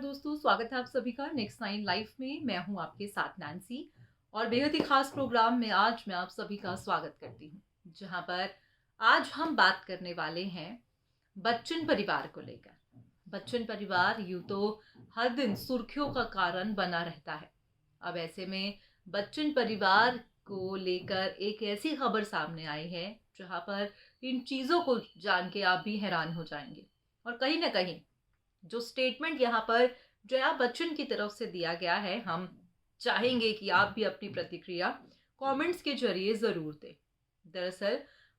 दोस्तों, स्वागत है आप सभी का नेक्स्ट नाइन लाइफ में। मैं हूं आपके साथ नैन्सी और बेहद ही खास प्रोग्राम में आज मैं आप सभी का स्वागत करती हूं, जहां पर आज हम बात करने वाले हैं बच्चन परिवार को लेकर। बच्चन परिवार यूं तो हर दिन सुर्खियों का कारण बना रहता है। अब ऐसे में बच्चन परिवार को लेकर एक ऐसी खबर सामने आई है जहां पर इन चीज़ों को जान के आप भी हैरान हो जाएंगे। और कहीं ना कहीं जो स्टेटमेंट यहाँ पर जया बच्चन की तरफ से दिया गया है, हम चाहेंगे कि आप भी अपनी प्रतिक्रिया कमेंट्स के जरिए ज़रूर दें। दरअसल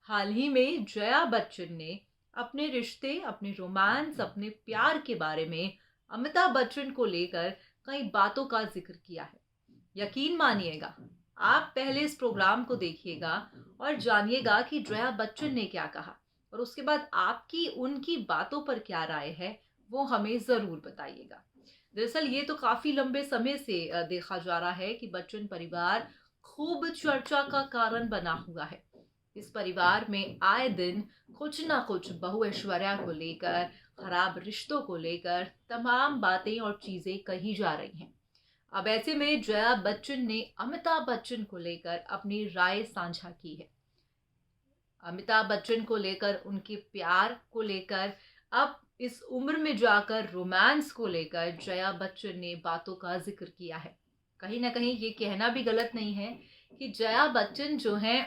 हाल ही में जया बच्चन ने अपने रिश्ते, अपने रोमांस, अपने प्यार के बारे में अमिताभ बच्चन को लेकर कई बातों का जिक्र किया है। यकीन मानिएगा, आप पहले इस प्रोग्राम को देखिएगा और जानिएगा कि जया बच्चन ने क्या कहा, और उसके बाद आपकी उनकी बातों पर क्या राय है वो हमें ज़रूर बताइएगा। दरअसल ये तो काफ़ी लंबे समय से देखा जा रहा है कि बच्चन परिवार खूब चर्चा का कारण बना हुआ है। इस परिवार में आए दिन कुछ ना कुछ बहू ऐश्वर्या को लेकर, खराब रिश्तों को लेकर तमाम बातें और चीज़ें कही जा रही हैं। अब ऐसे में जया बच्चन ने अमिताभ बच्चन को लेकर अपनी राय साझा की है। अमिताभ बच्चन को लेकर, उनके प्यार को लेकर, अब इस उम्र में जाकर रोमांस को लेकर जया बच्चन ने बातों का जिक्र किया है। कहीं ना कहीं ये कहना भी गलत नहीं है कि जया बच्चन जो है,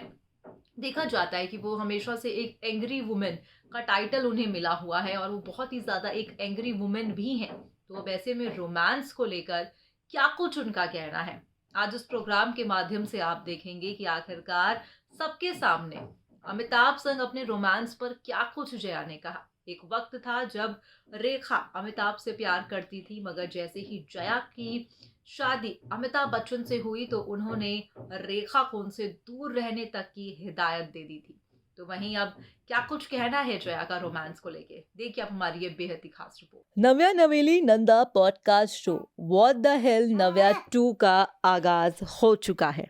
देखा जाता है कि वो हमेशा से एक एंग्री वुमेन का टाइटल उन्हें मिला हुआ है और वो बहुत ही ज़्यादा एक एंग्री वुमेन भी हैं। तो अब ऐसे में रोमांस को लेकर क्या कुछ उनका कहना है, आज इस प्रोग्राम के माध्यम से आप देखेंगे कि आखिरकार सबके सामने अमिताभ संग अपने रोमांस पर क्या कुछ जया ने कहा। एक वक्त था जब रेखा अमिताभ से प्यार करती थी, मगर जैसे ही जया की शादी अमिताभ बच्चन से हुई तो उन्होंने रेखा को उनसे दूर रहने तक की हिदायत दे दी थी। तो वहीं अब क्या कुछ कहना है जया का रोमांस को लेके, देखिए अब हमारी ये बेहद ही खास report. Navya Naveli Nanda podcast show what the hell Navya 2 का आगाज हो चुका है।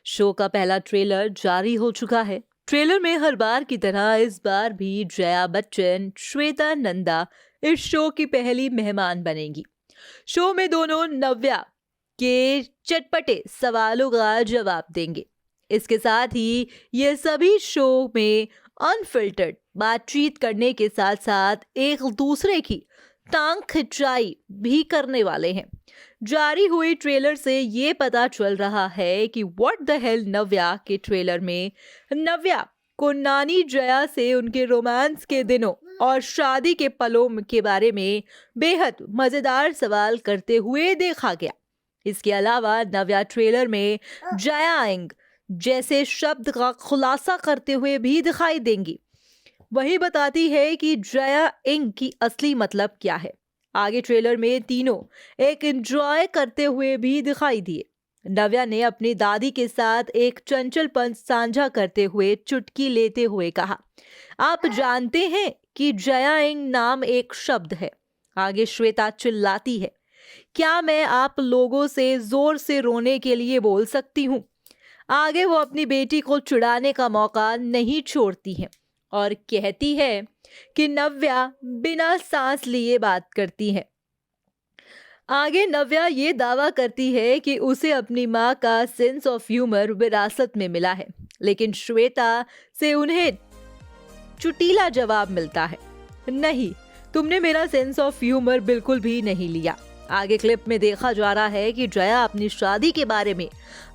शो का पहला ट्रेलर जारी हो चुका है। ट्रेलर में हर बार की तरह इस बार भी जया बच्चन, श्वेता नंदा इस शो की पहली मेहमान बनेंगी। शो में दोनों नव्या के चटपटे सवालों का जवाब देंगे। इसके साथ ही ये सभी शो में अनफिल्टर्ड बातचीत करने के साथ साथ एक दूसरे की टांग खिंचाई भी करने वाले हैं। जारी हुई ट्रेलर से ये पता चल रहा है कि व्हाट द हेल नव्या के ट्रेलर में नव्या को नानी जया से उनके रोमांस के दिनों और शादी के पलों के बारे में बेहद मजेदार सवाल करते हुए देखा गया। इसके अलावा नव्या ट्रेलर में जयाएंग जैसे शब्द का खुलासा करते हुए भी दिखाई देंगी। वही बताती है कि जया इंग की असली मतलब क्या है। आगे ट्रेलर में तीनों एक एंजॉय करते हुए भी दिखाई दिए। नव्या ने अपनी दादी के साथ एक चंचलपन साझा करते हुए चुटकी लेते हुए कहा, आप जानते हैं कि जया इंग नाम एक शब्द है। आगे श्वेता चिल्लाती है, क्या मैं आप लोगों से जोर से रोने के लिए बोल सकती हूँ। आगे वो अपनी बेटी को चिढ़ाने का मौका नहीं छोड़ती है और कहती है कि नव्या बिना सांस लिए बात करती है। आगे नव्या ये दावा करती है कि उसे अपनी माँ का सेंस ऑफ ह्यूमर विरासत में मिला है, लेकिन श्वेता से उन्हें चुटीला जवाब मिलता है, नहीं, तुमने मेरा सेंस ऑफ ह्यूमर बिल्कुल भी नहीं लिया। आगे क्लिप में देखा जा रहा है कि जया अपनी शादी के बारे में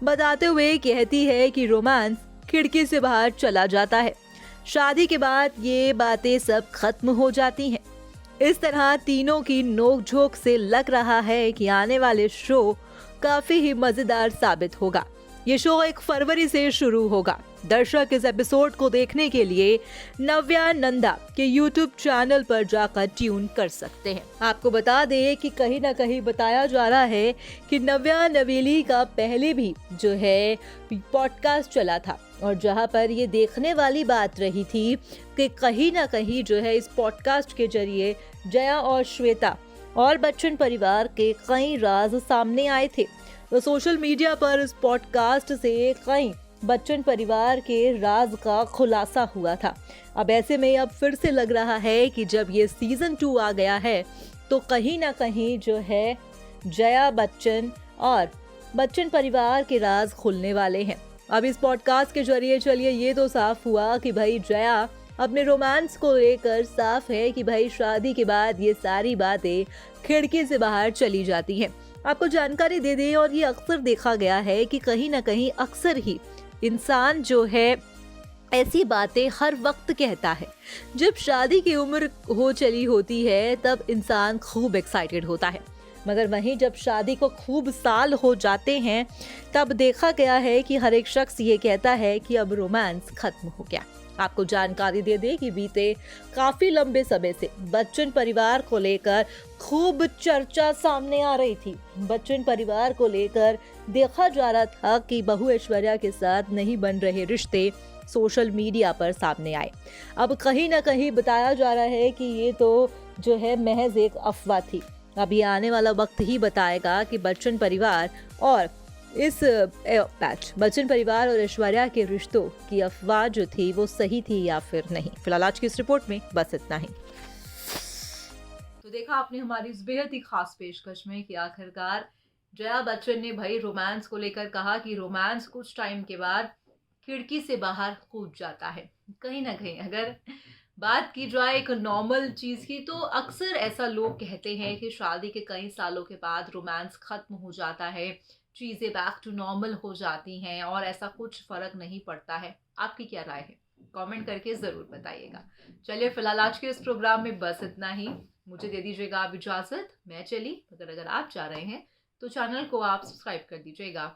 बताते हुए कहती है कि रोमांस खिड़की से बाहर चला जाता है, शादी के बाद ये बातें सब खत्म हो जाती हैं। इस तरह तीनों की नोकझोंक से लग रहा है कि आने वाले शो काफी ही मजेदार साबित होगा। ये शो 1 फरवरी से शुरू होगा। दर्शक इस एपिसोड को देखने के लिए नव्या नंदा के यूट्यूब चैनल पर जाकर ट्यून कर सकते हैं। आपको बता दें कि कहीं ना कहीं बताया जा रहा है कि नव्या नवेली का पहले भी जो है पॉडकास्ट चला था, और जहां पर ये देखने वाली बात रही थी कि कहीं ना कहीं जो है इस पॉडकास्ट के जरिए जया और श्वेता और बच्चन परिवार के कई राज सामने आए थे। तो सोशल मीडिया पर इस पॉडकास्ट से कई बच्चन परिवार के राज का खुलासा हुआ था। अब ऐसे में अब फिर से लग रहा है कि जब ये सीजन 2 आ गया है तो कहीं ना कहीं जो है जया बच्चन और बच्चन परिवार के राज खुलने वाले हैं। अब इस पॉडकास्ट के जरिए चलिए ये तो साफ हुआ कि भाई जया अपने रोमांस को लेकर साफ है कि भाई शादी के बाद ये सारी बातें खिड़की से बाहर चली जाती हैं। आपको जानकारी दे दें, और ये अक्सर देखा गया है कि कहीं ना कहीं अक्सर ही इंसान जो है ऐसी बातें हर वक्त कहता है। जब शादी की उम्र हो चली होती है तब इंसान खूब एक्साइटेड होता है, मगर वहीं जब शादी को खूब साल हो जाते हैं तब देखा गया है कि हर एक शख्स ये कहता है कि अब रोमांस खत्म हो गया। आपको जानकारी दे दें कि बीते काफी लंबे समय से बच्चन परिवार को लेकर खूब चर्चा सामने आ रही थी। बच्चन परिवार को लेकर देखा जा रहा था कि बहू ऐश्वर्या के साथ नहीं बन रहे रिश्ते सोशल मीडिया पर सामने आए। अब कहीं ना कहीं बताया जा रहा है कि ये तो जो है महज एक अफवाह थी। अभी आने वाला वक्त ही बताएगा कि बच्चन परिवार और बच्चन परिवार और ऐश्वर्या के रिश्तों की अफवाह जो थी वो सही थी या फिर नहीं। फिलहाल आज की इस रिपोर्ट में बस इतना ही। तो देखा आपने हमारी इस बेहद ही खास पेशकश में कि आखिरकार जया बच्चन ने भाई रोमांस को लेकर कहा कि रोमांस कुछ टाइम के बाद खिड़की से बाहर कूद जाता है। कहीं ना कहीं अगर बात की जाए एक नॉर्मल चीज की तो अक्सर ऐसा लोग कहते हैं कि शादी के कई सालों के बाद रोमांस खत्म हो जाता है, चीजें बैक टू नॉर्मल हो जाती हैं और ऐसा कुछ फर्क नहीं पड़ता है। आपकी क्या राय है? कमेंट करके जरूर बताइएगा। चलिए फिलहाल आज के इस प्रोग्राम में बस इतना ही। मुझे दे दीजिएगा आप इजाजत, मैं चली। अगर आप चाह रहे हैं तो चैनल को आप सब्सक्राइब कर दीजिएगा।